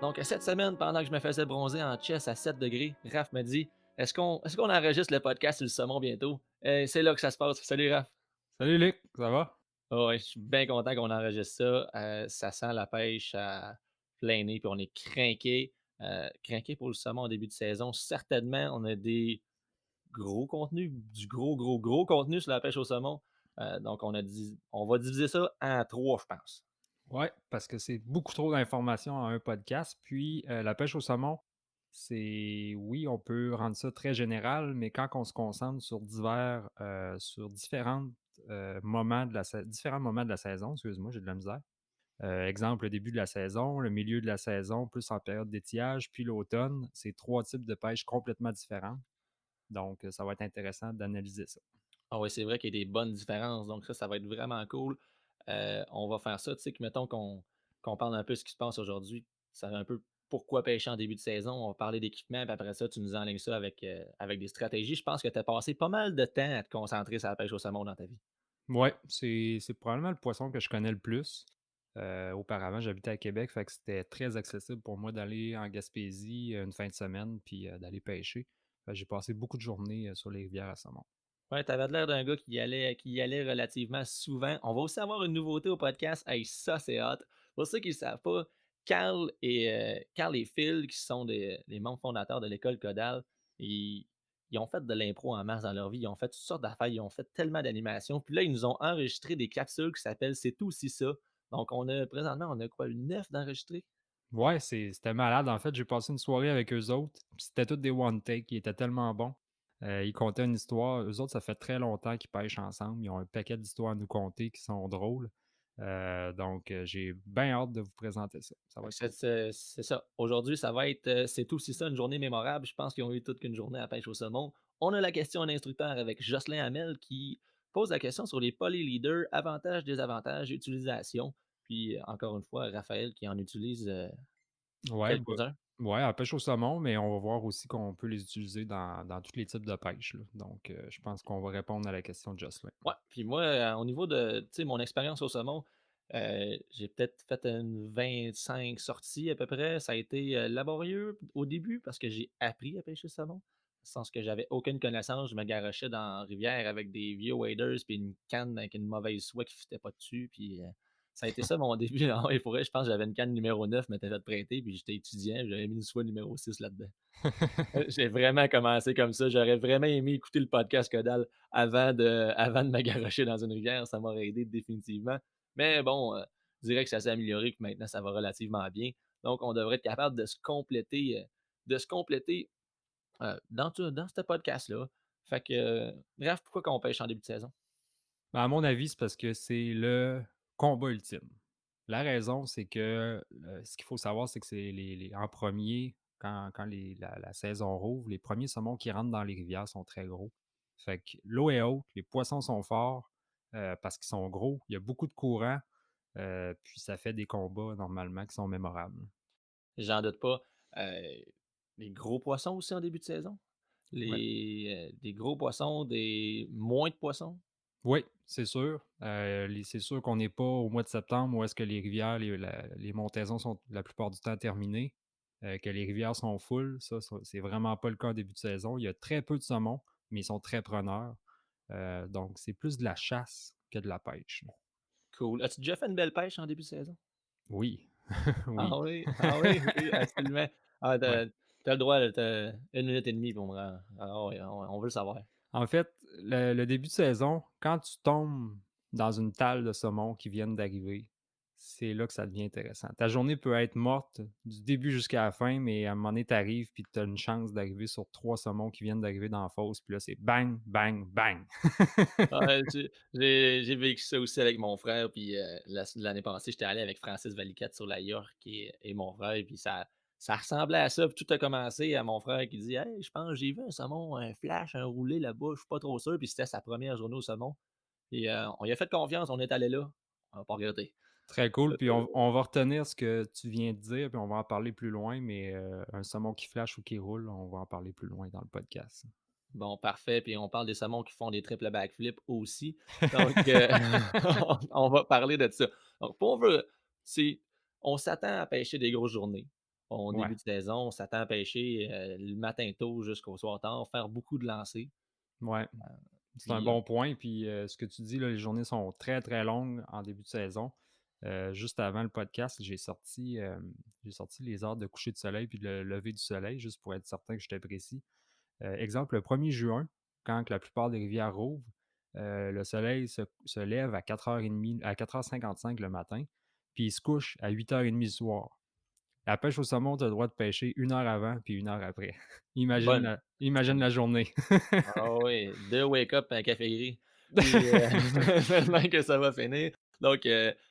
Donc, cette semaine, pendant que je me faisais bronzer en chess à 7 degrés, Raph me dit: Est-ce qu'on enregistre le podcast sur le saumon bientôt? C'est là que ça se passe. Salut Raph. Salut Luc, ça va? Ah ouais, je suis bien content qu'on enregistre ça. Ça sent la pêche à plein nez, puis on est craqué. Craqué pour le saumon en début de saison. Certainement, on a des gros contenus, du gros contenu sur la pêche au saumon. Donc, on va diviser ça en trois, je pense. Ouais, parce que c'est beaucoup trop d'informations en un podcast. Puis la pêche au saumon, oui, on peut rendre ça très général, mais quand on se concentre sur différents moments de la saison, excuse-moi, j'ai de la misère. Exemple, le début de la saison, le milieu de la saison, plus en période d'étiage, puis l'automne, c'est trois types de pêche complètement différents. Donc, ça va être intéressant d'analyser ça. Ah oui, c'est vrai qu'il y a des bonnes différences, donc ça va être vraiment cool. On va faire ça, tu sais, que mettons qu'on parle un peu de ce qui se passe aujourd'hui, ça va un peu pourquoi pêcher en début de saison. On va parler d'équipement, puis après ça, tu nous enlignes ça avec des stratégies. Je pense que tu as passé pas mal de temps à te concentrer sur la pêche au saumon dans ta vie. Ouais, c'est probablement le poisson que je connais le plus. Auparavant, j'habitais à Québec, fait que c'était très accessible pour moi d'aller en Gaspésie, une fin de semaine, puis, d'aller pêcher. Fait que j'ai passé beaucoup de journées, sur les rivières à saumon. Ouais, tu avais l'air d'un gars qui y allait relativement souvent. On va aussi avoir une nouveauté au podcast. Hey, ça, c'est hot. Pour ceux qui ne le savent pas, Carl et Phil, qui sont les membres fondateurs de l'école Codal, ils ont fait de l'impro en masse dans leur vie. Ils ont fait toutes sortes d'affaires. Ils ont fait tellement d'animations. Puis là, ils nous ont enregistré des capsules qui s'appellent C'est tout aussi ça. Donc, présentement, on a quoi, une 9 d'enregistrés? Ouais, c'était malade. En fait, j'ai passé une soirée avec eux autres, puis c'était tous des one take, ils étaient tellement bons. Ils contaient une histoire. Eux autres, ça fait très longtemps qu'ils pêchent ensemble. Ils ont un paquet d'histoires à nous conter qui sont drôles. Donc, j'ai bien hâte de vous présenter ça. Ça va Fait que être cool. c'est ça. Aujourd'hui, ça va être, c'est aussi ça, une journée mémorable. Je pense qu'ils ont eu toute qu'une journée à pêche au saumon. On a la question à l'instructeur avec Jocelyn Hamel qui pose la question sur les polyleaders, avantages, désavantages, utilisation. Puis, encore une fois, Raphaël qui en utilise Ouais, bah, quelques-uns. ouais, à la pêche au saumon, mais on va voir aussi qu'on peut les utiliser dans tous les types de pêche, là. Donc, je pense qu'on va répondre à la question de Jocelyn. Ouais, puis moi, au niveau de, tu sais, mon expérience au saumon, j'ai peut-être fait une 25 sorties à peu près. Ça a été, laborieux au début parce que j'ai appris à pêcher le saumon. Dans le sens que j'avais aucune connaissance, je me garochais dans la rivière avec des vieux waders puis une canne avec une mauvaise soie qui fitait pas dessus, puis, ça a été ça mon début. Ah ouais, pour vrai, je pense que j'avais une canne numéro 9, m'était fait prêter, puis j'étais étudiant, j'avais mis une soie numéro 6 là-dedans. J'ai vraiment commencé comme ça. J'aurais vraiment aimé écouter le podcast Codal avant de me garrocher dans une rivière. Ça m'aurait aidé définitivement. Mais bon, je dirais que ça s'est amélioré, que maintenant ça va relativement bien. Donc, on devrait être capable de se compléter dans ce podcast-là. Fait que, bref, pourquoi qu'on pêche en début de saison? Ben, à mon avis, c'est parce que c'est le combat ultime. La raison, c'est que, ce qu'il faut savoir, c'est que c'est en premier, quand la saison rouvre, les premiers saumons qui rentrent dans les rivières sont très gros. Fait que l'eau est haute, les poissons sont forts, parce qu'ils sont gros, il y a beaucoup de courant, puis ça fait des combats normalement qui sont mémorables. J'en doute pas. Euh, les gros poissons aussi en début de saison? Ouais. Des gros poissons, des moins de poissons? Oui, c'est sûr. C'est sûr qu'on n'est pas au mois de septembre où est-ce que les rivières, les montaisons sont la plupart du temps terminées, que les rivières sont full. Ça, c'est vraiment pas le cas en début de saison. Il y a très peu de saumon, mais ils sont très preneurs. Donc, c'est plus de la chasse que de la pêche. Cool. As-tu déjà fait une belle pêche en début de saison? Oui, oui, Ah oui? Ah oui? Oui, absolument. Ah, ouais. tu le droit, là, tu 1 minute et demie pour me rendre. Ah ouais, on veut le savoir. En fait, le début de saison, quand tu tombes dans une talle de saumon qui viennent d'arriver, c'est là que ça devient intéressant. Ta journée peut être morte du début jusqu'à la fin, mais à un moment donné, tu arrives puis tu as une chance d'arriver sur 3 saumons qui viennent d'arriver dans la fosse, puis là, c'est bang, bang, bang. Ouais, j'ai vécu ça aussi avec mon frère, puis l'année passée, j'étais allé avec Francis Valiquette sur la York et mon frère, puis ça ressemblait à ça, puis tout a commencé à mon frère qui dit: «Hey, je pense que j'ai vu un saumon, un flash, un roulé là-bas, je suis pas trop sûr», puis c'était sa première journée au saumon et on lui a fait confiance, on est allé là, on a pas regretté. Très cool, puis on va retenir ce que tu viens de dire, puis on va en parler plus loin, mais un saumon qui flash ou qui roule, on va en parler plus loin dans le podcast. Bon, parfait, puis on parle des saumons qui font des triples backflips aussi, donc on va parler de ça. Donc pour vrai, c'est on s'attend à pêcher des grosses journées. Au Ouais, début de saison, on s'attend à pêcher, le matin tôt jusqu'au soir tard, faire beaucoup de lancers, ouais. C'est un puis, bon point, puis ce que tu dis là, les journées sont très, très longues en début de saison. Juste avant le podcast, j'ai sorti les heures de coucher de soleil puis de le lever du soleil, juste pour être certain que j'étais précis. Exemple, le 1er juin, quand que la plupart des rivières rouvrent, le soleil se lève à 4h30 à 4h55 le matin, puis il se couche à 8h30 le soir. La pêche au saumon, tu as le droit de pêcher 1 heure avant puis 1 heure après. bonne Imagine la journée. ah oui, 2 wake up et un café gris. Puis, tellement que ça va finir. Donc,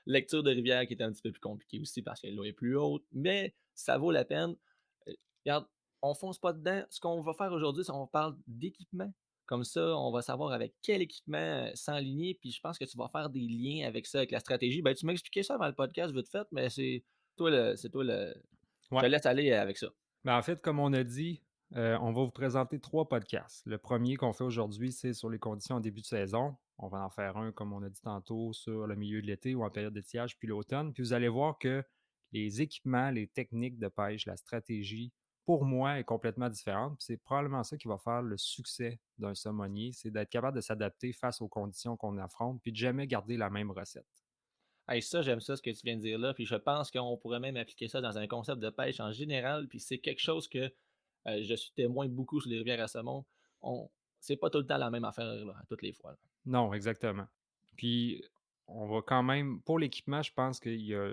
lecture de rivière qui est un petit peu plus compliquée aussi parce que l'eau est plus haute, mais ça vaut la peine. Regarde, on fonce pas dedans. Ce qu'on va faire aujourd'hui, c'est on parle d'équipement. Comme ça, on va savoir avec quel équipement, s'enligner, puis je pense que tu vas faire des liens avec ça, avec la stratégie. Ben, tu m'as expliqué ça avant le podcast vite fait, mais c'est toi le je Ouais. te laisse aller avec ça. Ben, en fait, comme on a dit, on va vous présenter 3 podcasts. Le premier qu'on fait aujourd'hui, c'est sur les conditions en début de saison. On va en faire un, comme on a dit tantôt, sur le milieu de l'été ou en période d'étiage, puis l'automne. Puis vous allez voir que les équipements, les techniques de pêche, la stratégie, pour moi, est complètement différente. Puis c'est probablement ça qui va faire le succès d'un saumonnier, c'est d'être capable de s'adapter face aux conditions qu'on affronte, puis de jamais garder la même recette. Hey, ça, j'aime ça, ce que tu viens de dire là, puis je pense qu'on pourrait même appliquer ça dans un concept de pêche en général, puis c'est quelque chose que, je suis témoin beaucoup sur les rivières à saumon. On c'est pas tout le temps la même affaire, là, à toutes les fois, là. Non, exactement. Puis, on va quand même pour l'équipement, je pense que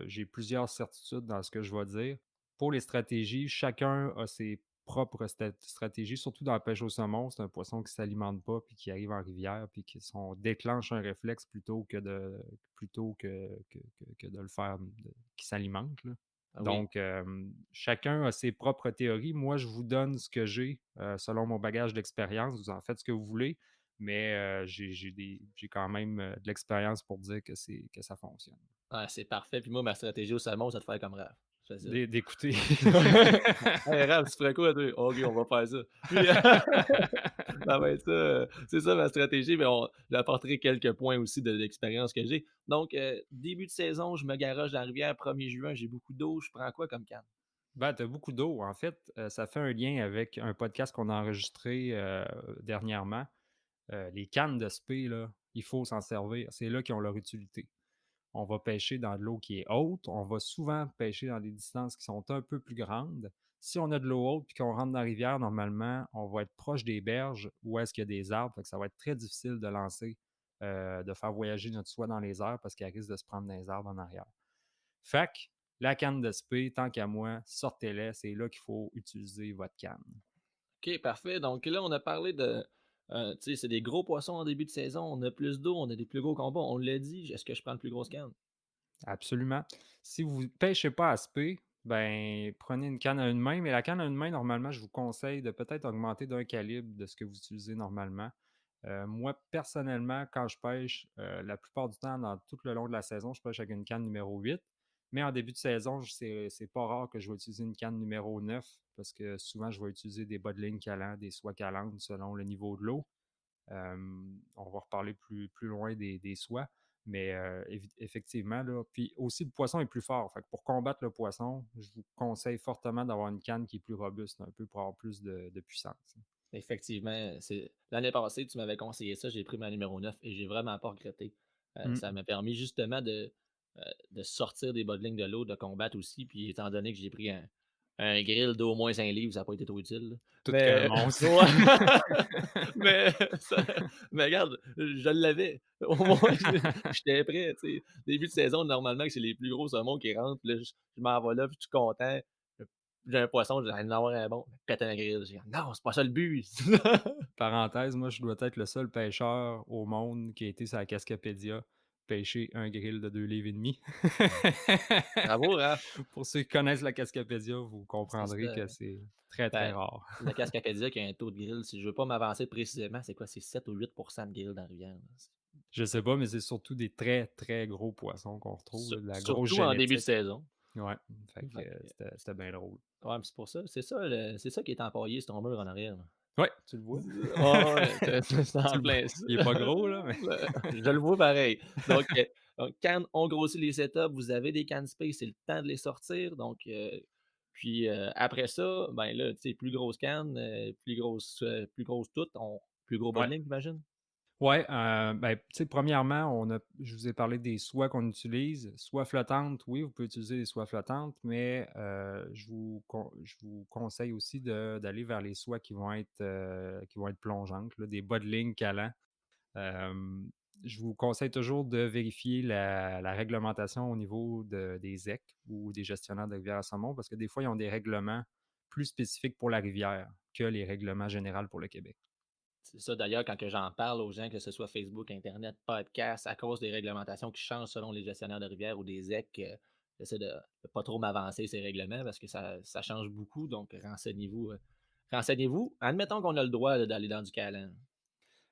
j'ai plusieurs certitudes dans ce que je vais dire. Pour les stratégies, chacun a ses propres stratégies, surtout dans la pêche au saumon. C'est un poisson qui ne s'alimente pas, puis qui arrive en rivière, puis on déclenche un réflexe plutôt que de le faire, qui s'alimente, là. Ah oui. Donc, chacun a ses propres théories. Moi, je vous donne ce que j'ai, selon mon bagage d'expérience. Vous en faites ce que vous voulez. Mais j'ai quand même, de l'expérience pour dire que ça fonctionne. Ah, c'est parfait, puis moi, ma stratégie au saumon, c'est de faire comme Raph. C'est facile. D'écouter. «Hey Raph, tu ferais quoi toi?» «OK, on va faire ça». Puis ça va être ça, c'est ça ma stratégie, mais j'apporterai quelques points aussi de l'expérience que j'ai. Donc, début de saison, je me garoche dans la rivière, 1er juin, j'ai beaucoup d'eau, je prends quoi comme canne? Ben, tu as beaucoup d'eau. En fait, ça fait un lien avec un podcast qu'on a enregistré, dernièrement. Les cannes de spé, là, il faut s'en servir. C'est là qu'ils ont leur utilité. On va pêcher dans de l'eau qui est haute. On va souvent pêcher dans des distances qui sont un peu plus grandes. Si on a de l'eau haute puis qu'on rentre dans la rivière, normalement, on va être proche des berges où est-ce qu'il y a des arbres. Fait que ça va être très difficile de lancer, de faire voyager notre soie dans les airs parce qu'elle risque de se prendre dans les arbres en arrière. Fait que la canne de spé, tant qu'à moi, sortez-les. C'est là qu'il faut utiliser votre canne. OK, parfait. Donc là, on a parlé de, tu sais, c'est des gros poissons en début de saison, on a plus d'eau, on a des plus gros combats. On l'a dit, est-ce que je prends le plus grosse canne? Absolument. Si vous ne pêchez pas à spé, ben, prenez une canne à une main, mais la canne à une main, normalement, je vous conseille de peut-être augmenter d'un calibre de ce que vous utilisez normalement. Moi, personnellement, quand je pêche, la plupart du temps, dans tout le long de la saison, je pêche avec une canne numéro 8. Mais en début de saison, c'est pas rare que je vais utiliser une canne numéro 9 parce que souvent, je vais utiliser des bas de ligne calants, des soies calantes selon le niveau de l'eau. On va reparler plus loin des soies. Mais effectivement, là, puis aussi le poisson est plus fort. Fait que pour combattre le poisson, je vous conseille fortement d'avoir une canne qui est plus robuste un peu pour avoir plus de puissance. Effectivement, c'est l'année passée, tu m'avais conseillé ça, j'ai pris ma numéro 9 et j'ai vraiment pas regretté. Mmh. Ça m'a permis justement de sortir des bas de ligne de l'eau, de combattre aussi, puis étant donné que j'ai pris un grill d'au moins 5 livres, ça a pas été trop utile, là. Tout qu'un Mais monstre. ouais, mais ça mais regarde, je l'avais. Au moins, j'étais prêt, tu sais. Début de saison, normalement, que c'est les plus gros saumons qui rentrent, puis là, je m'en vais là, puis je suis content. J'ai un poisson, j'ai en avoir un bon, pète un grill. J'ai dit: «Non, c'est pas ça le but!» Parenthèse, moi, je dois être le seul pêcheur au monde qui a été sur la Cascapédia, pêcher un grill de 2,5 livres. Bravo, hein? Pour ceux qui connaissent la Cascapédia, vous C'est comprendrez ça. que c'est très, très Ben, rare. la Cascapédia qui a un taux de grill, si je veux pas m'avancer précisément, c'est quoi? C'est 7 ou 8% de grill dans la rivière, là. Je sais pas, mais c'est surtout des très, très gros poissons qu'on retrouve, là, de la grosse Surtout en début de génétique. saison. Ouais, fait que Fait que c'était bien drôle. ouais, mais c'est pour ça. C'est ça qui est empaillé sur ton mur en arrière, là. Ouais, tu le vois? Ouais, ouais, c'est Tu en le vois? plein ça. Il est pas gros, là, mais Je le vois pareil. Donc, quand on grossit les setups, vous avez des can space, c'est le temps de les sortir. Donc, puis, après ça, ben là, tu sais, plus grosse canne, plus grosse toute, plus gros ouais. bowling, j'imagine? Ouais, ben, tu sais, premièrement, je vous ai parlé des soies qu'on utilise. Soie flottante, oui, vous pouvez utiliser des soies flottantes, mais je vous conseille aussi d'aller vers les soies qui vont être plongeantes, là, des bas de ligne calants. Hem, je vous conseille toujours de vérifier la réglementation au niveau des ZEC ou des gestionnaires de rivières à saumon parce que des fois, ils ont des règlements plus spécifiques pour la rivière que les règlements généraux pour le Québec. C'est ça d'ailleurs quand que j'en parle aux gens, que ce soit Facebook, internet, podcast, à cause des réglementations qui changent selon les gestionnaires de rivière ou des EC, j'essaie de pas trop m'avancer ces règlements parce que ça change beaucoup, donc renseignez-vous. Admettons qu'on a le droit là, d'aller dans du câlin.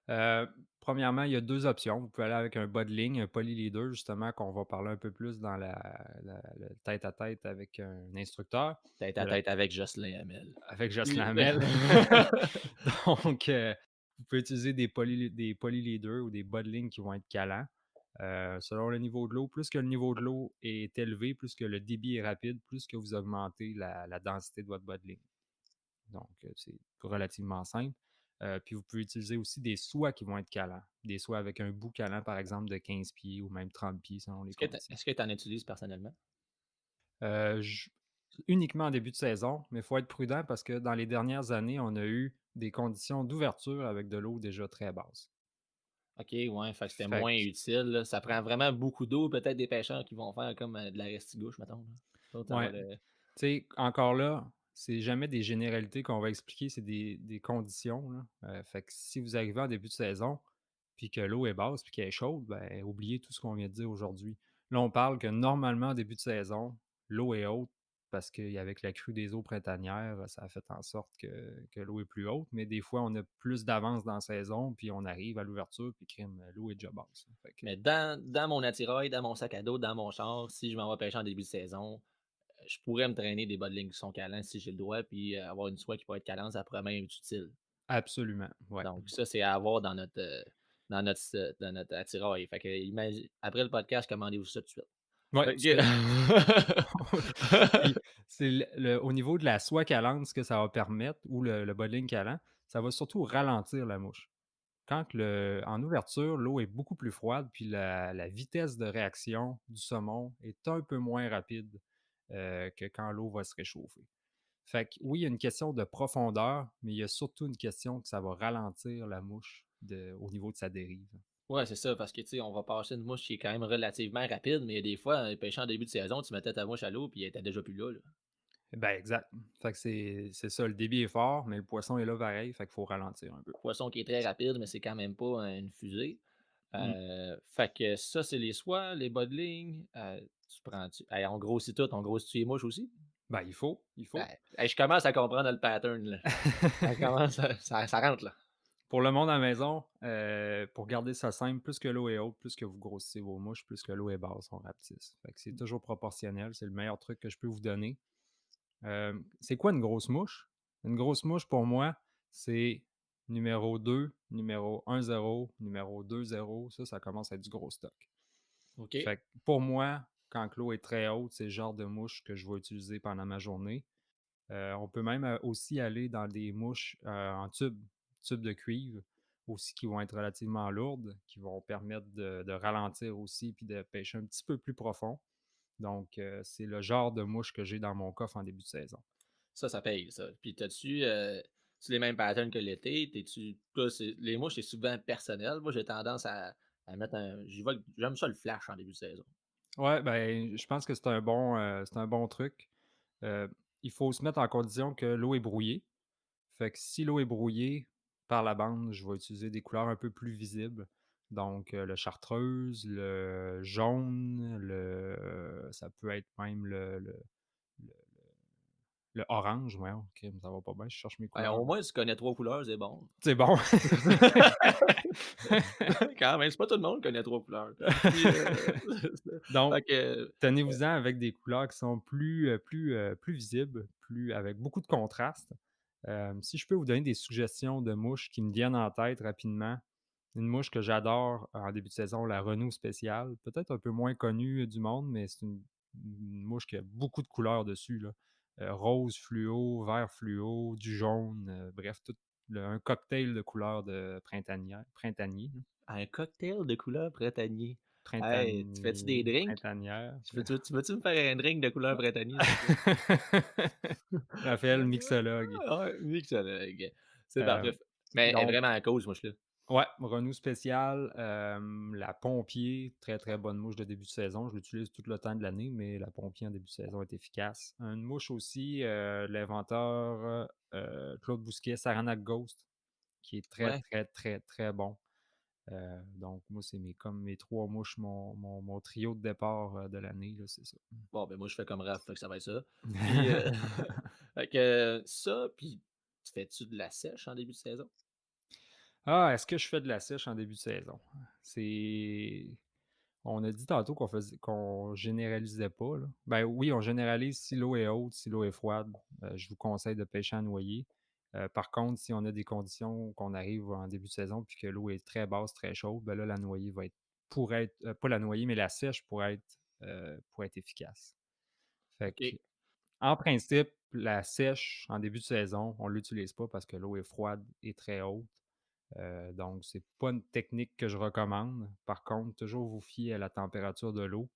Heu, Premièrement, il y a 2 options. Vous pouvez aller avec un bas de ligne, un poly-leader justement qu'on va parler un peu plus dans le tête-à-tête avec un instructeur. Tête Il à y a la tête avec Jocelyn Hamel. avec Jocelyn Puis Hamel. Donc, vous pouvez utiliser des poly-leaders ou des bas de ligne qui vont être calants. Selon le niveau de l'eau, plus que le niveau de l'eau est élevé, plus que le débit est rapide, plus que vous augmentez la densité de votre bas de ligne. Donc, c'est relativement simple. Puis vous pouvez utiliser aussi des soies qui vont être calants. Des soies avec un bout calant, par exemple, de 15 pieds ou même 30 pieds selon les conditions. est-ce que tu en utilises personnellement? Euh, je- Uniquement en début de saison, mais il faut être prudent parce que dans les dernières années, on a eu des conditions d'ouverture avec de l'eau déjà très basse. OK, ouais, fait que c'était Fait moins que, utile, là. Ça prend vraiment beaucoup d'eau, peut-être des pêcheurs qui vont faire comme, de la restigouche, mettons, là. L'autre, ça va ouais, le tu sais, encore là, c'est jamais des généralités qu'on va expliquer, c'est des conditions, là. Fait que si vous arrivez en début de saison, puis que l'eau est basse, puis qu'elle est chaude, ben, oubliez tout ce qu'on vient de dire aujourd'hui. Là, on parle que normalement, en début de saison, l'eau est haute parce qu'avec la crue des eaux printanières, ça a fait en sorte que l'eau est plus haute, mais des fois, on a plus d'avance dans la saison, puis on arrive à l'ouverture, puis crime, l'eau est déjà basse. Fait que, mais dans mon attirail, dans mon sac à dos, dans mon char, si je m'en vais pêcher en début de saison, je pourrais me traîner des bas de ligne qui sont calants si j'ai le droit, puis, avoir une soie qui pourrait être calante, ça pourrait même être utile. absolument, ouais. Donc ça, c'est à avoir dans notre attirail. Fait que après le podcast, commandez-vous ça tout de suite. Ouais, tout de suite. Fait Puis, que c'est au niveau de la soie calante, ce que ça va permettre ou le bowling calant, ça va surtout ralentir la mouche. Quand en ouverture, l'eau est beaucoup plus froide, puis la vitesse de réaction du saumon est un peu moins rapide, que quand l'eau va se réchauffer. Fait que oui, il y a une question de profondeur, mais il y a surtout une question que ça va ralentir la mouche au niveau de sa dérive. Ouais, c'est ça, parce que, tu sais, on va passer une mouche qui est quand même relativement rapide, mais des fois, pêcher en début de saison, tu mettais ta mouche à l'eau, puis elle était déjà plus là, là. Ben exact. Fait que c'est ça, le débit est fort, mais le poisson est là pareil, fait qu'il faut ralentir un peu. Poisson qui est très rapide, mais c'est quand même pas une fusée. Mmh. Fait que ça, c'est les soies, les bas de ligne. Tu prends-tu. Hey, on grossit tout, on grossit les mouches aussi? Ben il faut. Ben, hey, je commence à comprendre le pattern, là. Ça commence ça rentre, là. Pour le monde à la maison, pour garder ça simple, plus que l'eau est haute, plus que vous grossissez vos mouches, plus que l'eau est basse, on rapetisse. Fait que c'est toujours proportionnel, c'est le meilleur truc que je peux vous donner. C'est quoi une grosse mouche? Une grosse mouche pour moi, c'est numéro 2, numéro 1-0, numéro 2-0. Ça commence à être du gros stock. OK. Fait que pour moi, quand l'eau est très haute, c'est le genre de mouche que je vais utiliser pendant ma journée. On peut même aussi aller dans des mouches en tube de cuivre, aussi qui vont être relativement lourdes, qui vont permettre de ralentir aussi puis de pêcher un petit peu plus profond. Donc, c'est le genre de mouche que j'ai dans mon coffre en début de saison. Ça paye, ça. Puis tu les mêmes patterns que l'été? T'es-tu toi, les mouches, c'est souvent personnel. Moi, j'ai tendance à mettre j'aime ça le flash en début de saison. Ouais, ben, je pense que c'est un bon truc. Heu, il faut se mettre en condition que l'eau est brouillée. Fait que si l'eau est brouillée, par la bande, je vais utiliser des couleurs un peu plus visibles. Donc, le chartreuse, le jaune, ça peut être même le le orange, voyons, crime, ça va pas bien, je cherche mes Ben, couleurs. au moins, tu connais 3 couleurs, c'est bon. C'est bon. Quand même, c'est pas tout le monde qui connaît 3 couleurs. Puis, Donc, fait que, tenez-vous-en avec des couleurs qui sont plus visibles, plus avec beaucoup de contraste. Si je peux vous donner des suggestions de mouches qui me viennent en tête rapidement, une mouche que j'adore en début de saison, la Renou spéciale, peut-être un peu moins connue du monde, mais c'est une mouche qui a beaucoup de couleurs dessus, là. Rose fluo, vert fluo, du jaune, bref, tout un cocktail de couleurs de printanier, là. un cocktail de couleur printanier. Hey, tu fais-tu des Printanier, drinks? printanière. Tu veux-tu me faire un drink de couleur printanier, s'il te plaît? Raphaël, mixologue. Ouais, mixologue. C'est Heu, parfait. Mais elle est donc vraiment à cause, moi, je suis là. ouais, Renou spécial, la pompier, très, très bonne mouche de début de saison. Je l'utilise tout le temps de l'année, mais la pompier en début de saison est efficace. Une mouche aussi, l'inventeur, Claude Bousquet, Saranac Ghost, qui est très, Ouais. très, très, très bon. Donc moi, c'est mes 3 mouches, mon trio de départ, de l'année, là, c'est ça. Bon, ben, moi, je fais comme Raph, fait que ça va être ça. Puis, fait que ça, puis tu fais-tu de la sèche en début de saison? Ah, est-ce que je fais de la sèche en début de saison? C'est On a dit tantôt qu'on généralisait pas, là. Ben oui, on généralise si l'eau est haute, si l'eau est froide, je vous conseille de pêcher à noyer. Par contre, si on a des conditions qu'on arrive en début de saison puis que l'eau est très basse, très chaude, ben là, la noyée va être pourrait être, pas la noyée, mais la sèche pourrait être efficace. Fait que, OK. en principe, la sèche en début de saison, on l'utilise pas parce que l'eau est froide et très haute. Donc, c'est pas une technique que je recommande. Par contre, toujours vous fier à la température de l'eau.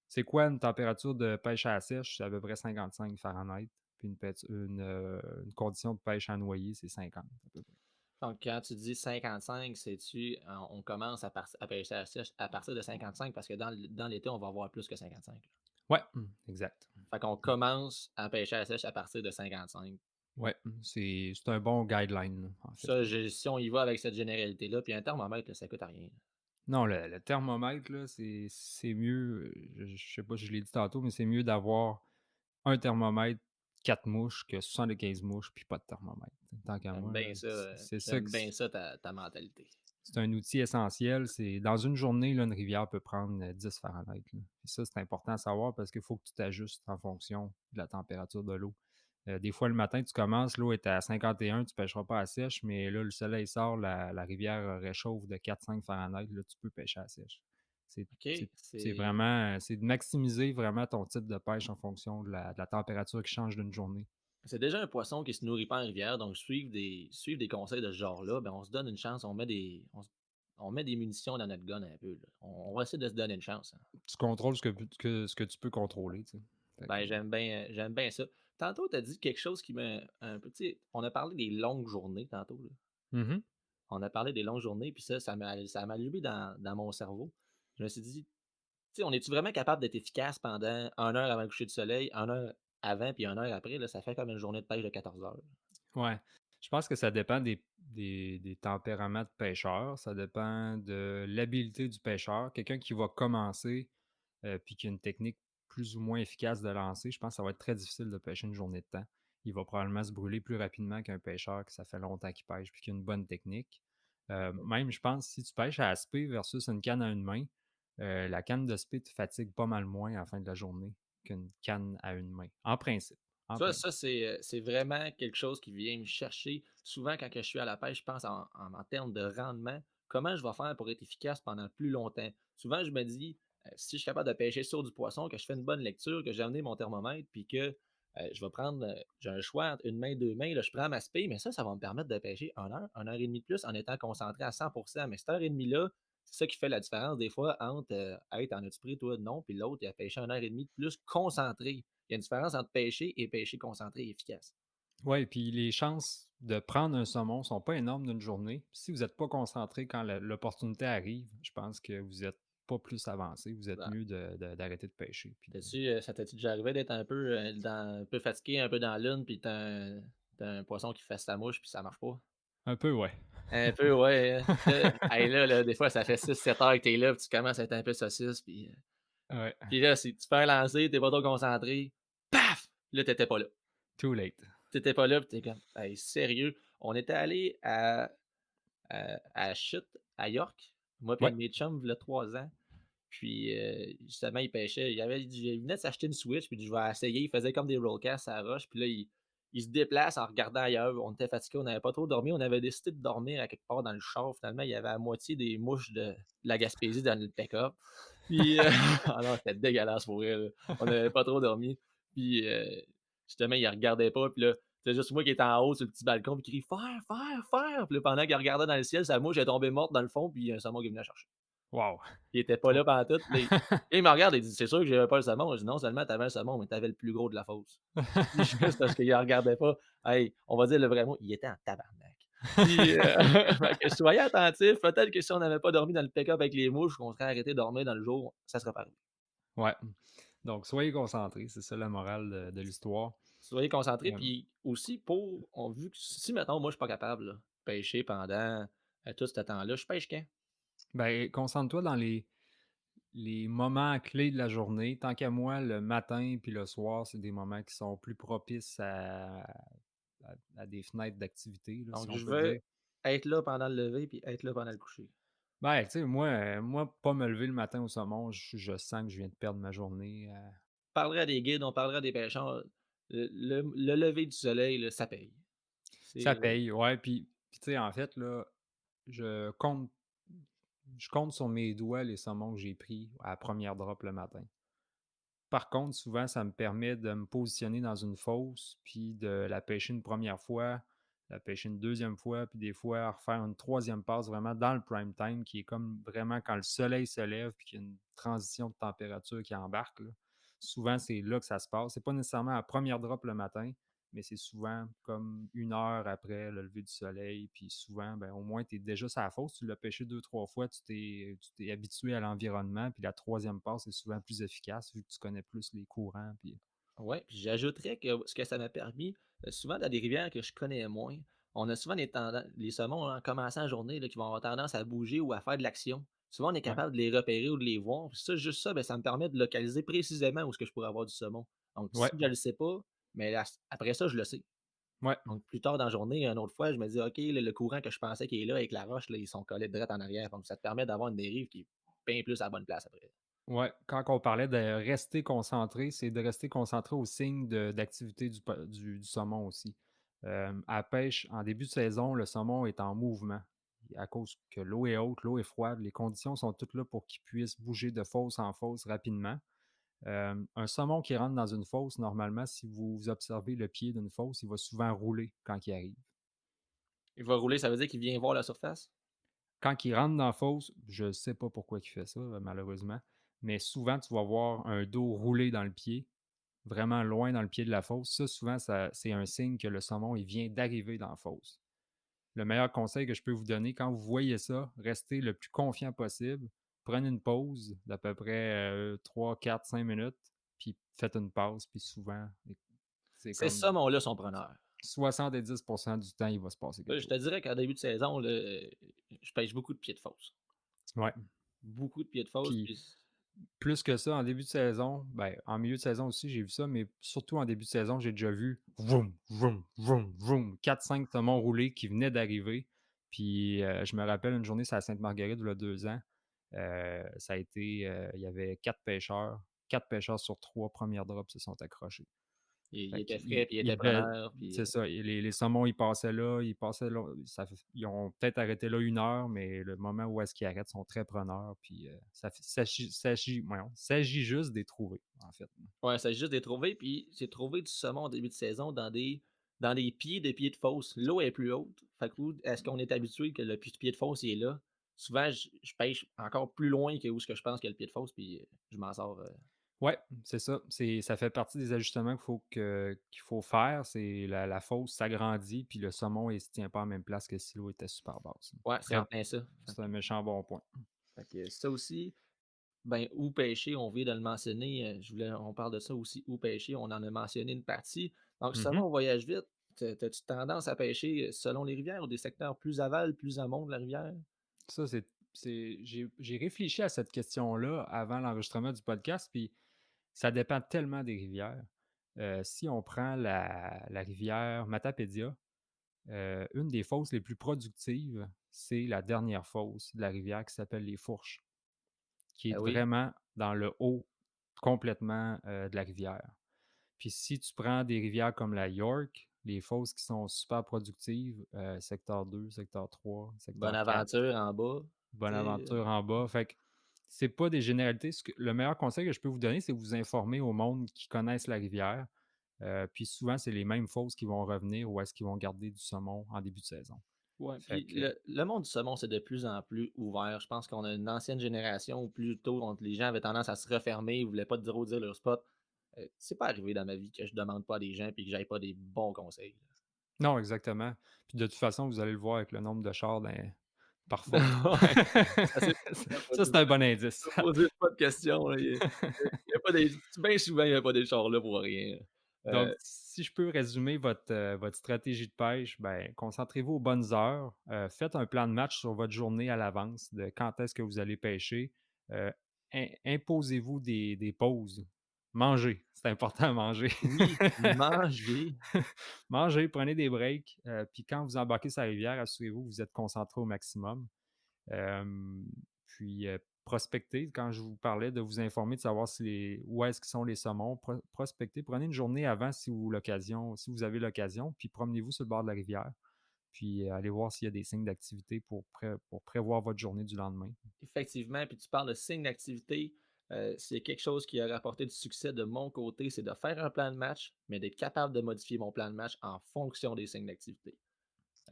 C'est quoi une température de pêche à la sèche? C'est à peu près 55 Fahrenheit. Puis une condition de pêche à noyer, c'est 50 à peu près. Donc, quand tu dis 55, c'est-tu, on commence à pêcher à la sèche à partir de 55 parce que dans l'été, on va avoir plus que 55, là. Ouais, exact. Fait qu'on commence à pêcher à la sèche à partir de 55. Ouais, c'est un bon guideline, là, en fait. Ça, si on y va avec cette généralité-là, puis un thermomètre, là, ça coûte rien. Non, le thermomètre, là, c'est mieux, je sais pas si je l'ai dit tantôt, mais c'est mieux d'avoir un thermomètre, 4 mouches que 75 mouches puis pas de thermomètre. Tant qu'à moi, là, c'est ça que J'aime bien ça, ta mentalité. c'est un outil essentiel. C'est dans une journée, là, une rivière peut prendre 10 Fahrenheit, là. Et ça, c'est important à savoir parce qu'il faut que tu t'ajustes en fonction de la température de l'eau. Des fois, le matin, tu commences, l'eau est à 51, tu ne pêcheras pas à sèche, mais là, le soleil sort, la rivière réchauffe de 4-5 Fahrenheit, là, tu peux pêcher à sèche. C'est OK, c'est vraiment, c'est de maximiser vraiment ton type de pêche en fonction de la température qui change d'une journée. c'est déjà un poisson qui se nourrit pas en rivière, donc suivre des conseils de ce genre-là, ben, on se donne une chance, on met des munitions dans notre gun un peu, là. On va essayer de se donner une chance, hein. Tu contrôles ce que tu peux contrôler, tu sais. Fait que Ben, j'aime bien ça. Tantôt, tu as dit quelque chose qui m'a un peu, tu sais, on a parlé des longues journées tantôt, là. mmh On a parlé des longues journées, puis ça m'a allumé dans mon cerveau. Je me suis dit, tu sais, on est-tu vraiment capable d'être efficace pendant 1 heure avant le coucher du soleil, 1 heure avant, puis 1 heure après, là, ça fait comme une journée de pêche de 14 heures. Ouais. Je pense que ça dépend des tempéraments de pêcheurs, ça dépend de l'habileté du pêcheur. Quelqu'un qui va commencer, puis qui a une technique plus ou moins efficace de lancer, je pense que ça va être très difficile de pêcher une journée de temps. Il va probablement se brûler plus rapidement qu'un pêcheur que ça fait longtemps qu'il pêche puis qui a une bonne technique. Même, je pense, si tu pêches à aspect versus une canne à une main, la canne de spé te fatigue pas mal moins à la fin de la journée qu'une canne à une main. En principe. En Ça, principe. c'est vraiment quelque chose qui vient me chercher. Souvent, quand que je suis à la pêche, je pense en termes de rendement. Comment je vais faire pour être efficace pendant plus longtemps? Souvent, je me dis, si je suis capable de pêcher sur du poisson, que je fais une bonne lecture, que j'ai amené mon thermomètre, puis que je vais prendre, j'ai un choix entre une main, deux mains, là, je prends ma spé, mais ça va me permettre de pêcher 1 heure et demie de plus en étant concentré à 100%. Mais cette heure et demie-là, c'est ça qui fait la différence des fois entre hey, t'en as-tu pris, toi, non, puis l'autre, il a pêché 1 heure et demie de plus concentré. Il y a une différence entre pêcher et pêcher concentré et efficace. Ouais, puis les chances de prendre un saumon sont pas énormes d'une journée. Si vous êtes pas concentré quand l'opportunité arrive, je pense que vous êtes pas plus avancé. Vous êtes Ouais. mieux d'arrêter de pêcher. Ça t'es-tu déjà arrivé d'être un peu fatigué, un peu dans l'une, puis t'as un poisson qui fait sa mouche, puis ça marche pas? Un peu, ouais. Un peu, ouais, hein. Là, des fois, ça fait 6-7 heures que tu es là, puis tu commences à être un peu saucisse, Ouais, puis là, si tu fais un lancer, tu es pas trop concentré, paf! Là, tu étais pas là. too late. Tu étais pas là, puis tu es comme: «Hey, sérieux?» On était allés à Chute, à York, moi puis un Ouais, de mes chums, v'là 3 ans. Puis, justement, il pêchait. Il venait de s'acheter une Switch, puis il dit: «Je vais essayer». Il faisait comme des rollcasts à la roche, puis là, il se déplace en regardant ailleurs. On était fatigués, on n'avait pas trop dormi. On avait décidé de dormir à quelque part dans le char. Finalement, il y avait à moitié des mouches de la Gaspésie dans le pick-up. Puis, ah non, c'était dégueulasse pour vrai, là. On n'avait pas trop dormi. Puis, justement, il regardait pas, puis là, c'est juste moi qui étais en haut sur le petit balcon, puis qui crie: «Faire! Faire! Faire!» Puis là, pendant qu'il regardait dans le ciel, sa mouche est tombée morte dans le fond, puis il y a un saumon qui est venu la chercher. wow, Il était pas trop là pantoute, puis là, il me regarde, il dit: «C'est sûr que j'avais pas le saumon?» Je dis: «Non seulement tu avais le saumon, mais tu avais le plus gros de la fosse». Juste parce qu'il regardait pas. Hey, on va dire le vrai mot, il était en tabarnak. Puis, fait que soyez attentifs, peut-être que si on n'avait pas dormi dans le pick-up avec les mouches, qu'on serait arrêté de dormir dans le jour, ça serait pas arrivé. Ouais, donc soyez concentrés, c'est ça la morale de l'histoire. Soyez concentrés, Hem, puis aussi pour on vu que si mettons moi je suis pas capable là, pêcher pendant, tout ce temps-là, je pêche quand? ben, concentre-toi dans les moments clés de la journée. Tant qu'à moi, le matin puis le soir, c'est des moments qui sont plus propices à des fenêtres d'activité, là, si Donc on je peut veux dire. être là pendant le lever, puis être là pendant le coucher. Ben, tu sais, moi, pas me lever le matin au saumon, je sens que je viens de perdre ma journée, Parlerait à des guides, on parlerait à des pêcheurs, le lever du soleil là, ça paye. ça C'est paye, ouais, puis tu sais, en fait, là, je compte je compte sur mes doigts les saumons que j'ai pris à la 1re drop le matin. Par contre, souvent, ça me permet de me positionner dans une fosse, puis de la pêcher une première fois, la pêcher une deuxième fois, puis des fois refaire une troisième passe vraiment dans le prime time, qui est comme vraiment quand le soleil se lève, puis qu'il y a une transition de température qui embarque, là. Souvent, c'est là que ça se passe. C'est pas nécessairement à la première drop le matin, mais c'est souvent comme 1 heure après le lever du soleil. Puis souvent, ben, au moins, tu es déjà sur la fosse. Tu l'as pêché 2, 3 fois, tu t'es habitué à l'environnement. Puis la troisième passe est souvent plus efficace vu que tu connais plus les courants. Puis... ouais, puis j'ajouterais que ce que ça m'a permis, souvent dans des rivières que je connais moins, on a souvent les saumons en commençant la journée là, qui vont avoir tendance à bouger ou à faire de l'action. Souvent, on est Ouais, capable de les repérer ou de les voir. Puis ça, juste ça, ben, ça me permet de localiser précisément où est-ce que je pourrais avoir du saumon. Donc, ouais, si je le sais pas, mais après ça, je le sais. ouais, Donc, plus tard dans la journée, une autre fois, je me dis: «OK, là, le courant que je pensais qu'il est là avec la roche, là, ils sont collés direct en arrière». Donc, ça te permet d'avoir une dérive qui est bien plus à la bonne place après. ouais. Quand on parlait de rester concentré, c'est de rester concentré aux signes d'activité du saumon aussi. À la pêche, en début de saison, le saumon est en mouvement. À cause que l'eau est haute, l'eau est froide, les conditions sont toutes là pour qu'il puisse bouger de fosse en fosse rapidement. Un saumon qui rentre dans une fosse, normalement, si vous observez le pied d'une fosse, il va souvent rouler quand il arrive. Il va rouler, ça veut dire qu'il vient voir la surface? Quand il rentre dans la fosse, je ne sais pas pourquoi il fait ça, malheureusement, mais souvent, tu vas voir un dos rouler dans le pied, vraiment loin dans le pied de la fosse. Ça, souvent, c'est un signe que le saumon il vient d'arriver dans la fosse. Le meilleur conseil que je peux vous donner, quand vous voyez ça, restez le plus confiant possible. Prenez une pause d'à peu près 3, 4, 5 minutes, puis faites une pause, puis souvent, c'est Ces comme saumons-là sont preneurs. 70% du temps, il va se passer quelque Je te chose. dirais qu'en début de saison, là, je pêche beaucoup de pieds de fosse. Ouais. Beaucoup de pieds de fosse, Puis puis plus que ça, en début de saison, ben, en milieu de saison aussi, j'ai vu ça, mais surtout en début de saison, j'ai déjà vu vroom, vroom, vroom, vroom, 4-5 saumons roulés qui venaient d'arriver. Puis je me rappelle une journée, c'est à Sainte-Marguerite, il y a 2 ans. Ça a été, il y avait 4 pêcheurs sur 3 premières drops se sont accrochés. il Fait était qu'ils frais, puis il était ils devaient preneur, puis, c'est ça, et les saumons, ils passaient là, ils ont peut-être arrêté là 1 heure, mais le moment où est-ce qu'ils arrêtent sont très preneurs, puis ça f s'agit juste de les trouver, en fait. ouais, c'est juste de les trouver, puis c'est trouver du saumon en début de saison dans des pieds de pieds de fosse. L'eau est plus haute, fait que où est-ce qu'on est habitué que le pied de fosse, il est là? Souvent, je pêche encore plus loin que où ce que je pense qu'il y a le pied de fosse, puis, je m'en sors, Ouais, c'est ça, ça fait partie des ajustements qu'il faut faire, c'est la fosse s'agrandit, puis le saumon, il se tient pas en même place que si l'eau était super basse. ouais, c'est en Très plein ça. C'est un méchant bon point. Fait que ça aussi, ben, où pêcher, on vient de le mentionner, on parle de ça aussi, où pêcher, on en a mentionné une partie. Donc, ça va, Mmh. on voyage vite. T'as-tu tendance à pêcher selon les rivières ou des secteurs plus aval, plus amont de la rivière? Ça, j'ai réfléchi à cette question-là avant l'enregistrement du podcast, puis ça dépend tellement des rivières. Si on prend la rivière Matapédia, une des fosses les plus productives, c'est la dernière fosse de la rivière qui s'appelle les Fourches, qui Ah est oui, vraiment dans le haut complètement, de la rivière. Puis si tu prends des rivières comme la York, les fosses qui sont super productives, secteur 2, secteur 3, secteur 4. Bonaventure en bas, tu sais, Bonaventure en bas. Fait que c'est pas des généralités. Le meilleur conseil que je peux vous donner, c'est vous informer au monde qui connaissent la rivière. Puis souvent, c'est les mêmes fosses qui vont revenir ou est-ce qu'ils vont garder du saumon en début de saison. ouais, Fait puis que le monde du saumon, c'est de plus en plus ouvert. Je pense qu'on a une ancienne génération où plutôt les gens avaient tendance à se refermer, ils voulaient pas trop dire leur spot. C'est pas arrivé dans ma vie que je demande pas à des gens puis que j'aille pas des bons conseils. non, exactement. Puis de toute façon, vous allez le voir avec le nombre de chars par Ouais, fosse. ça c'est Ça, c'est un bon indice. posez pas de questions, là, il y a pas des bien souvent, il y a pas des chars là pour rien. Donc, si je peux résumer votre stratégie de pêche, ben, concentrez-vous aux bonnes heures. Faites un plan de match sur votre journée à l'avance de quand est-ce que vous allez pêcher. Euh, Imposez-vous des pauses. Mangez. C'est important à manger. Oui, manger. Mangez, prenez des breaks. Puis quand vous embarquez sur la rivière, assurez-vous que vous êtes concentré au maximum. Hem, Puis, prospecter, quand je vous parlais de vous informer, de savoir où est-ce qu'ils sont les saumons, prospecter. Prenez une journée avant si vous avez l'occasion, puis promenez-vous sur le bord de la rivière, puis allez voir s'il y a des signes d'activité pour prévoir votre journée du lendemain. Effectivement, puis tu parles de signes d'activité. C'est quelque chose qui a rapporté du succès de mon côté, c'est de faire un plan de match, mais d'être capable de modifier mon plan de match en fonction des signes d'activité.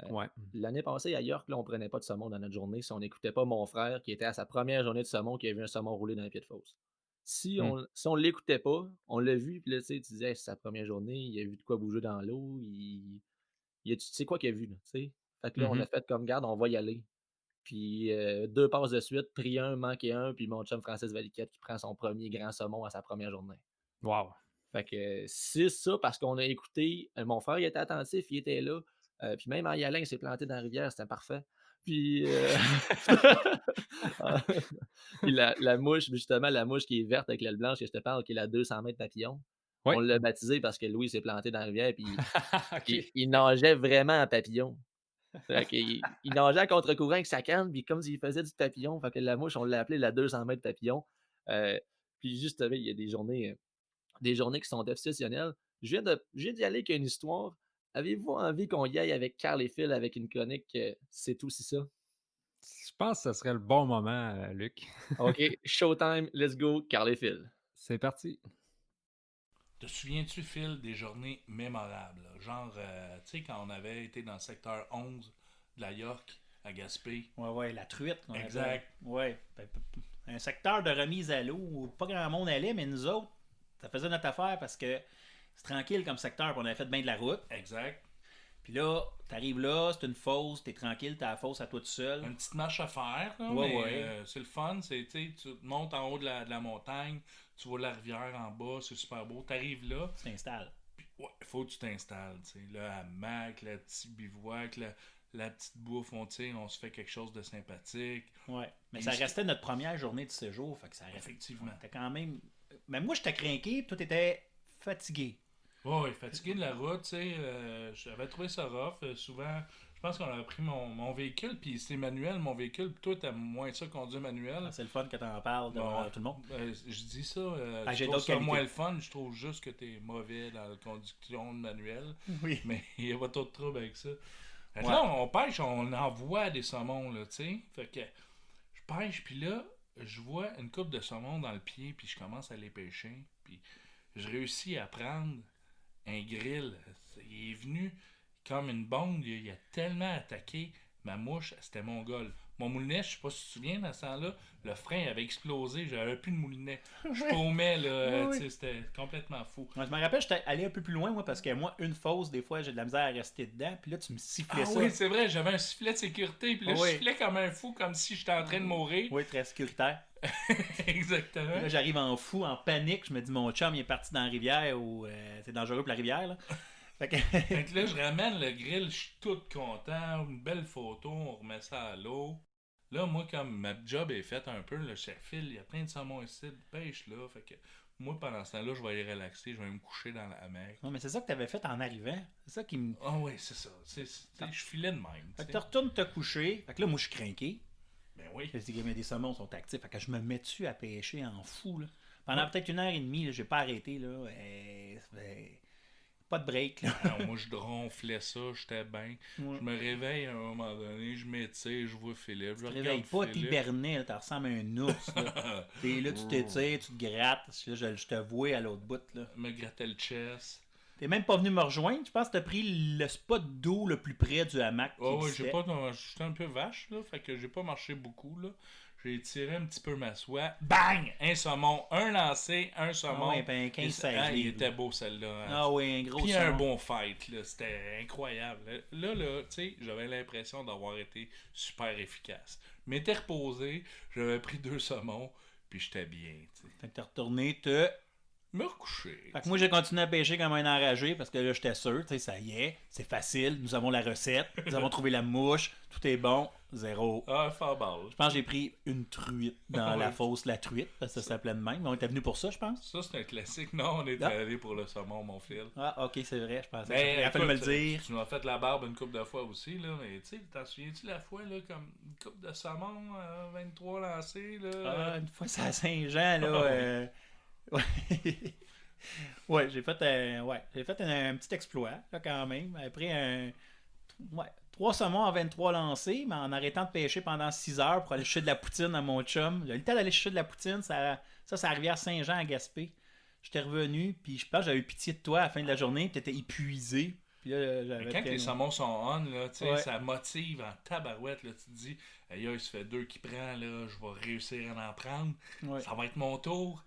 Euh, Ouais. L'année passée, à York, là, on prenait pas de saumon dans notre journée si on n'écoutait pas mon frère qui était à sa première journée de saumon, qui a vu un saumon rouler dans les pieds de fosse. Mmh. Si on l'écoutait pas, on l'a vu, puis là, tu sais, tu disais, hey, c'est sa première journée, il a vu de quoi bouger dans l'eau, tu sais quoi qu'il a vu, là, tu sais. Fait que là, on a Mmh. fait comme garde, on va y aller. Puis 2 passes de suite, pris un, manqué un, puis mon chum Francis Valiquette qui prend son premier grand saumon à sa première journée. Wow! Fait que c'est ça parce qu'on a écouté, mon frère il était attentif, il était là, puis même en y allant, il s'est planté dans la rivière, c'était parfait. Puis, puis la mouche, justement, la mouche qui est verte avec l'aile blanche que je te parle, qui est la 200 mètres papillon, on Oui. l'a baptisé parce que Louis s'est planté dans la rivière puis OK. il nageait vraiment en papillon. Fait qu'il nageait à contre-courant avec sa canne, puis comme s'il faisait du papillon, fait que la mouche, on l'a appelée la 200 mètres papillon. Heu, Puis justement, il y a des journées qui sont exceptionnelles. Je viens d'y aller avec une histoire. Avez-vous envie qu'on y aille avec Carl et Phil avec une chronique, c'est aussi ça? Je pense que ce serait le bon moment, Luc. OK, showtime, let's go, Carl et Phil. C'est parti. Te souviens-tu, Phil, des journées mémorables? Genre, tu sais, quand on avait été dans le secteur 11 de la York, à Gaspé. Ouais, ouais, la truite. Exact. Ouais. Un secteur de remise à l'eau où pas grand monde allait, mais nous autres, ça faisait notre affaire parce que c'est tranquille comme secteur, puis on avait fait bien de la route. Exact. Puis là, t'arrives là, c'est une fosse, t'es tranquille, t'as la fosse à toi tout seul. Une petite marche à faire, là, Ouais, mais ouais. c'est le fun. C'est, tu montes en haut de la montagne, tu vois la rivière en bas, c'est super beau. T'arrives là, Tu t'installes. puis ouais, faut que tu t'installes. Tu sais, le hamac, le petit bivouac, la petite bouffe, on se fait quelque chose de sympathique. Ouais. Mais Puis ça restait notre première journée de séjour, fait que ça restait. Effectivement. T'es quand même. Mais moi, j'étais craqué, puis toi, t'étais fatigué. Ouais, fatigué de la route, tu sais, j'avais trouvé ça rough. Souvent, je pense qu'on avait pris mon véhicule, puis c'est manuel, mon véhicule, puis toi, t'aimes moins ça conduire manuel. Ah, c'est le fun que t'en parles devant tout le monde. Je dis ça, Ah, je j'ai trouve d'autres ça qualités. moins le fun, je trouve juste que t'es mauvais dans la conduction manuelle, Oui. mais il n'y a pas trop de trouble avec ça. Fait que Ouais. là, on pêche, on envoie des saumons, là, tu sais. Fait que je pêche, puis là, je vois une coupe de saumon dans le pied, puis je commence à les pêcher, puis je réussis à prendre un grill. Il est venu comme une bombe. Il a tellement attaqué ma mouche. C'était mon gol. Mon moulinet, je sais pas si tu te souviens, dans ce temps-là, le frein avait explosé. J'avais plus de moulinet. Je paumais, là. Oui. Tu sais, c'était complètement fou. Ouais, je me rappelle, j'étais allé un peu plus loin, moi, parce que moi, une fosse, des fois, j'ai de la misère à rester dedans. Puis là, tu me sifflais Ah ça. oui, c'est vrai, j'avais un sifflet de sécurité. Puis là, Oui. je sifflais comme un fou, comme si j'étais en train de mourir. Oui, très sécuritaire. Exactement. Là, j'arrive en fou, en panique. Je me dis, mon chum, il est parti dans la rivière ou c'est dangereux pour la rivière. Là. Fait que... Fait que là, je ramène le grill, je suis tout content, une belle photo, on remet ça à l'eau. Là, moi, comme ma job est faite un peu, le chef file, il y a plein de saumons ici, de pêche là. Fait que moi, pendant ce temps-là, je vais aller relaxer, je vais me coucher dans la hamac. Non, mais c'est ça que t'avais fait en arrivant. C'est ça qui me. Ah oui, c'est ça. Je filais de même. Fait que tu tu sais. retournes te coucher. Fait que là, moi, je suis craqué. Ben oui. Je dis que mes saumons sont actifs. Fait que je me mets dessus à pêcher en fou. Là. Pendant peut-être 1 heure et demie, là, j'ai pas arrêté. Là. Pas de break. Là. Alors, moi, je ronflais ça, j'étais bien. Ouais. Je me réveille à un moment donné, je m'étire, je vois Philippe, je Tu te réveilles regarde pas, Philippe. t'hiberner, tu ressembles à un ours. Là, là tu t'étires, tu te grattes. Là, je te vois à l'autre bout. Là. Me grattait le chest. T'es même pas venu me rejoindre. Je pense que t'as pris le spot d'eau le plus près du hamac. Qui Oh, ouais, existait. j'étais un peu vache, là, fait que j'ai pas marché beaucoup, là. J'ai tiré un petit peu ma soie. Bang! Un saumon, un lancé, un saumon. Ah ouais, ben 15-16 il livres. était beau, celle-là. Hein. Ah oui, un gros Puis saumon. un bon fight, là. C'était incroyable. Là, tu sais, j'avais l'impression d'avoir été super efficace. Je m'étais reposé, j'avais pris 2 saumons, puis j'étais bien, tu sais. Fait que t'es retourné, te... Me recoucher. Fait que moi, j'ai continué à pêcher comme un enragé parce que là, j'étais sûr, tu sais, ça y est, c'est facile, nous avons la recette, nous avons trouvé la mouche, tout est bon, 0. Ah, fort balle. Je pense que j'ai pris une truite dans la Ouais. fosse La Truite, parce que ça s'appelait de même. On était venu pour ça, je pense. Ça, c'est un classique. Non, on est Ah. allé pour le saumon, mon fil. Ah, ok, c'est vrai, je pensais. Ben, Rappelle me le écoute, dire. tu m'as fait la barbe une couple de fois aussi, là, mais tu sais, t'en souviens-tu la fois, là, comme une couple de saumon, 23 lancés, là? Ah, une fois, c'est à Saint-Jean, là. Ah Ouais. Ouais, j'ai fait un petit exploit, là, quand même. Après ouais, 3 saumons en 23 lancés, mais en arrêtant de pêcher pendant 6 heures pour aller chercher de la poutine à mon chum. J'ai eu le temps d'aller chercher de la poutine, ça c'est à la rivière Saint-Jean à Gaspé. J'étais revenu, puis je pense que j'avais eu pitié de toi à la fin de la journée, puis t'étais épuisé. Puis là, Mais j'avais quand fait- les saumons sont on, là, tu sais, Ouais. ça motive en tabarouette, là, tu te dis, aïe, il se fait 2 qui prend, là, je vais réussir à en prendre, Ouais. ça va être mon tour.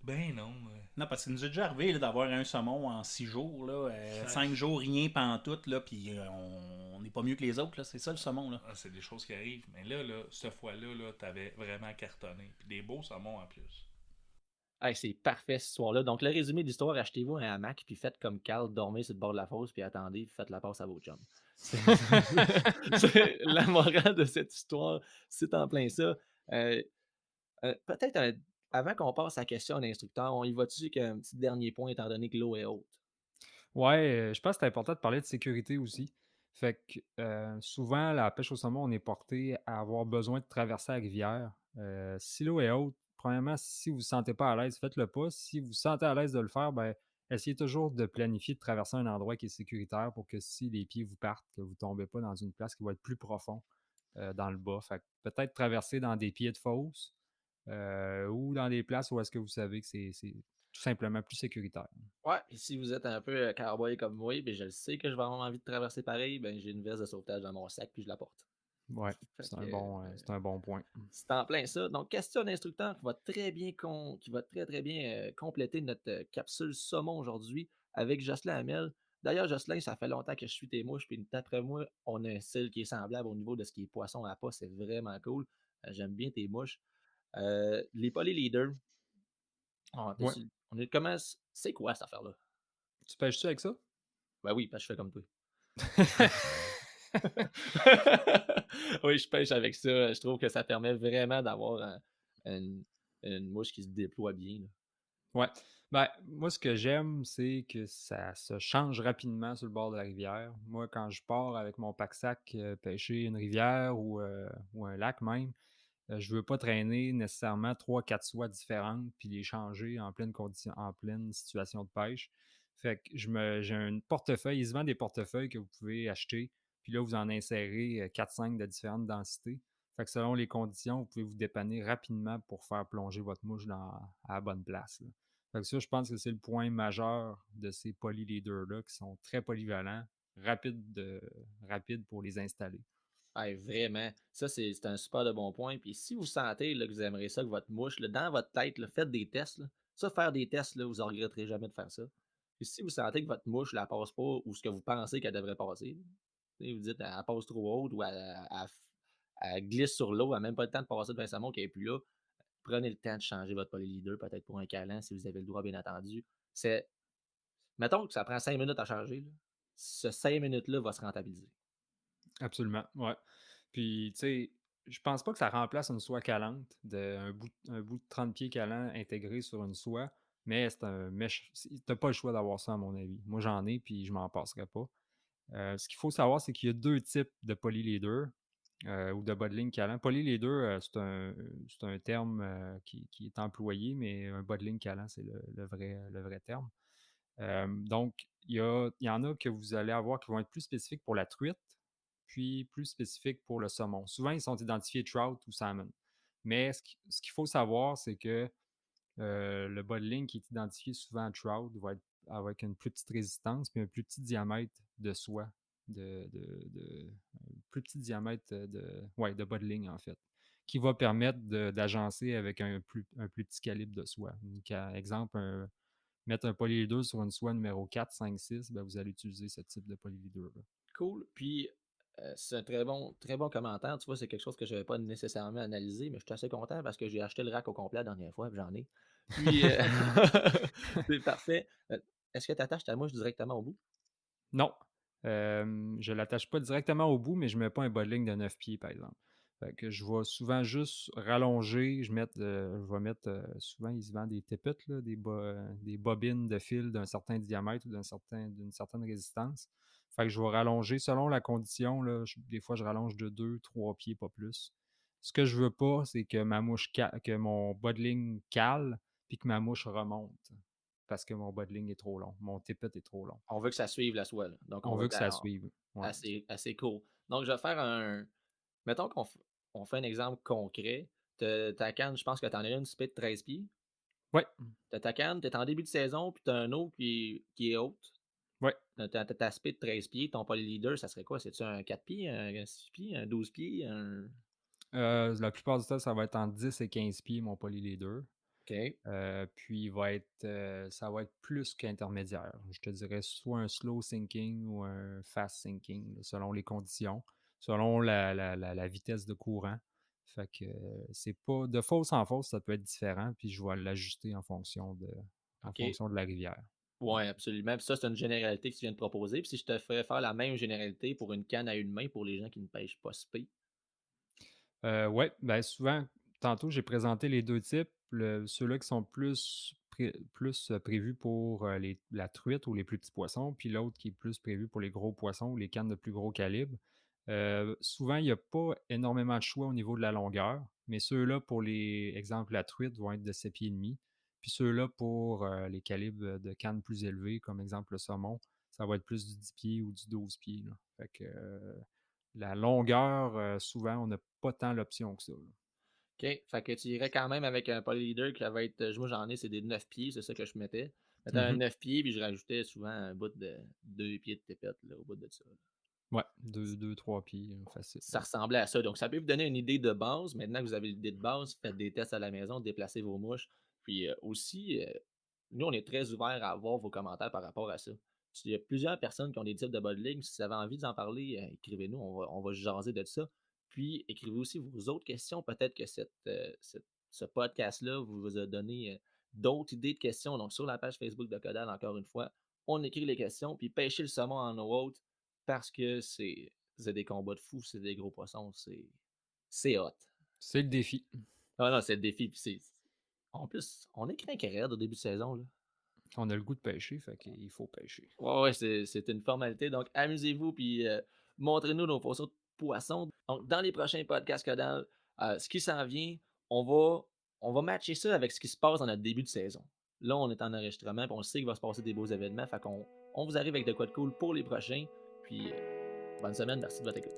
Ben non. Non, parce qu'il nous est déjà arrivé là, d'avoir un saumon en 6 jours, là, Ça- 5 jours, rien pantoute, là, puis on n'est pas mieux que les autres, là, c'est ça le saumon, là. Ah, c'est des choses qui arrivent. Mais là, cette fois-là, là, t'avais vraiment cartonné. Puis des beaux saumons en plus. Hey, c'est parfait cette histoire-là. Donc, le résumé de l'histoire, achetez-vous un hamac, puis faites comme Carl, dormez sur le bord de la fosse, puis attendez, puis faites la passe à vos chums. C'est la morale de cette histoire, c'est en plein ça. Euh, Peut-être avant qu'on passe à la question d'instructeur, on y va-tu avec un petit dernier point étant donné que l'eau est haute? Ouais, je pense que c'est important de parler de sécurité aussi. Fait que souvent, la pêche au saumon, on est porté à avoir besoin de traverser la rivière. Si l'eau est haute, premièrement, si vous ne vous sentez pas à l'aise, faites-le pas. Si vous vous sentez à l'aise de le faire, ben, essayez toujours de planifier de traverser un endroit qui est sécuritaire pour que si les pieds vous partent, que vous ne tombez pas dans une place qui va être plus profond dans le bas. Fait que peut-être traverser dans des pieds de fosse ou dans des places où est-ce que vous savez que c'est tout simplement plus sécuritaire. Ouais, et si vous êtes un peu cowboy comme moi, ben je le sais que je vais avoir envie de traverser pareil, ben j'ai une veste de sauvetage dans mon sac puis je la porte. Ouais, Fait c'est que, c'est un bon point. c'est en plein ça. Donc, question d'instructeur qui va très bien qui va très bien compléter notre capsule saumon aujourd'hui avec Jocelyn Hamel. D'ailleurs, Jocelyn, ça fait longtemps que je suis tes mouches, puis d'après moi, on a un style qui est semblable au niveau de ce qui est poisson à pas. C'est vraiment cool. J'aime bien tes mouches. Les polyleaders. Ouais. On est comment. C'est quoi cette affaire-là? Tu pêches-tu avec ça? Ben oui, parce que je fais comme toi. Oui, je pêche avec ça. Je trouve que ça permet vraiment d'avoir une mouche qui se déploie bien, là. Ouais. Ben, moi, ce que j'aime, c'est que ça se change rapidement sur le bord de la rivière. Moi, quand je pars avec mon pack-sac pêcher une rivière ou un lac même, je veux pas traîner nécessairement 3-4 soies différentes puis les changer en pleine condition, en pleine situation de pêche. Fait que j'ai un portefeuille, il se vend des portefeuilles que vous pouvez acheter, puis là, vous en insérez 4-5 de différentes densités. Fait que selon les conditions, vous pouvez vous dépanner rapidement pour faire plonger votre mouche à la bonne place, là. Fait que ça, je pense que c'est le point majeur de ces polyleaders-là qui sont très polyvalents, rapides pour les installer. Hey, vraiment, ça c'est un super de bon point. Puis si vous sentez là, que vous aimeriez ça, que votre mouche, là, dans votre tête, là, faites des tests. Là. Ça, faire des tests, là, vous ne regretterez jamais de faire ça. Puis si vous sentez que votre mouche ne la passe pas ou ce que vous pensez qu'elle devrait passer, là, vous dites elle passe trop haute ou elle glisse sur l'eau, elle n'a même pas le temps de passer devant sa montre qu'elle n'est plus là, prenez le temps de changer votre polyleader, peut-être pour un câlin si vous avez le droit, bien entendu. C'est Mettons que ça prend 5 minutes à changer. Là. ce 5 minutes-là va se rentabiliser. Absolument, ouais. Puis, tu sais, je pense pas que ça remplace une soie calante, un bout de 30 pieds calant intégré sur une soie, mais c'est un mèche. T'as pas le choix d'avoir ça, à mon avis. Moi, j'en ai, puis je m'en passerai pas. Ce qu'il faut savoir, c'est qu'il y a 2 types de polyleader ou de bas de ligne calant. Polyleader, c'est un terme qui est employé, mais un bas de ligne calant, c'est le vrai terme. Donc, il y en a que vous allez avoir qui vont être plus spécifiques pour la truite, puis plus spécifiques pour le saumon. Souvent, ils sont identifiés trout ou salmon. Mais ce qu'il faut savoir, c'est que le bas de ligne qui est identifié souvent trout va être avec une plus petite résistance puis un plus petit diamètre de soie, un plus petit diamètre de bas de ligne, en fait, qui va permettre d'agencer avec un plus petit calibre de soie. Exemple, mettre un polyleader sur une soie numéro 4, 5, 6, ben vous allez utiliser ce type de polyleader-là. Cool. Puis, c'est un très bon commentaire. Tu vois, c'est quelque chose que je n'avais pas nécessairement analysé, mais je suis assez content parce que j'ai acheté le rack au complet la dernière fois, puis j'en ai. Puis, c'est parfait. Est-ce que tu attaches ta mouche directement au bout? Non, je ne l'attache pas directement au bout, mais je ne mets pas un bas de ligne de 9 pieds, par exemple. Fait que je vais souvent juste rallonger. Je vais mettre, souvent, ils se vendent des tippets, là, des bobines de fil d'un certain diamètre ou d'une certaine résistance. Fait que je vais rallonger selon la condition. Là, des fois, je rallonge de 2, 3 pieds, pas plus. Ce que je veux pas, c'est que que mon bas de ligne cale puis que ma mouche remonte parce que mon bas de ligne est trop long. Mon tippet est trop long. On veut que ça suive la soie, là. Donc, on On veut veut que que ça suive. Ouais. assez court. Donc, je vais faire un. Mettons on fait un exemple concret. Ta canne, je pense que tu en as une split de 13 pieds. Ouais. Tu as ta canne, tu es en début de saison, puis tu as un autre qui est haute. Ouais. Ta split de 13 pieds, ton polyleader, ça serait quoi? C'est-tu un 4 pieds, un 6 pieds, un 12 pieds? La plupart du temps, ça va être entre 10 et 15 pieds, mon polyleader. OK. Puis ça va être plus qu'intermédiaire. Je te dirais soit un slow sinking ou un fast sinking, là, selon les conditions, selon la vitesse de courant. Fait que c'est pas de fosse en fosse, ça peut être différent, puis je vais l'ajuster en fonction OK. de la rivière. Oui, absolument. Puis ça, c'est une généralité que tu viens de proposer. Puis si je te ferais faire la même généralité pour une canne à une main pour les gens qui ne pêchent pas spé. Ouais, ben souvent, tantôt, j'ai présenté les 2 types. Ceux-là qui sont plus prévus pour la truite ou les plus petits poissons, puis l'autre qui est plus prévu pour les gros poissons ou les cannes de plus gros calibre. Souvent, il n'y a pas énormément de choix au niveau de la longueur, mais ceux-là, pour les exemples, la truite, vont être de 7 pieds et demi. Puis ceux-là, pour les calibres de cannes plus élevés, comme exemple le saumon, ça va être plus du 10 pieds ou du 12 pieds, là. Fait que la longueur, souvent, on n'a pas tant l'option que ça, là. OK. Fait que tu irais quand même avec un polyleader qui va être. Moi, j'en ai, c'est des 9 pieds, c'est ça que je mettais. Mettais un Mhm. 9 pieds, puis je rajoutais souvent un bout de 2 pieds de tépette là, au bout de ça. Ouais, 2, 3 pieds, facile. Ça ressemblait à ça. Donc, ça peut vous donner une idée de base. Maintenant que vous avez l'idée de base, faites des tests à la maison, déplacez vos mouches. Puis aussi, nous, on est très ouverts à avoir vos commentaires par rapport à ça. Il y a plusieurs personnes qui ont des types de bas de ligne. Si vous avez envie d'en parler, écrivez-nous, on va jaser de ça. Puis, écrivez aussi vos autres questions. Peut-être que ce podcast-là vous a donné d'autres idées de questions. Donc, sur la page Facebook de Codal, encore une fois, on écrit les questions. Puis, pêchez le saumon en eau haute parce que c'est des combats de fous, c'est des gros poissons, c'est hot. C'est le défi. Ah non, c'est le défi. Puis en plus, on est craqué raide au début de saison. Là. On a le goût de pêcher, fait qu'il faut pêcher. Ouais, c'est une formalité. Donc, amusez-vous, puis montrez-nous nos photos de poissons. Donc, dans les prochains podcasts Codal, ce qui s'en vient, on va matcher ça avec ce qui se passe dans notre début de saison. Là, on est en enregistrement, puis on sait qu'il va se passer des beaux événements. Fait qu'on on vous arrive avec de quoi de cool pour les prochains. Puis, bonne semaine, merci de votre écoute.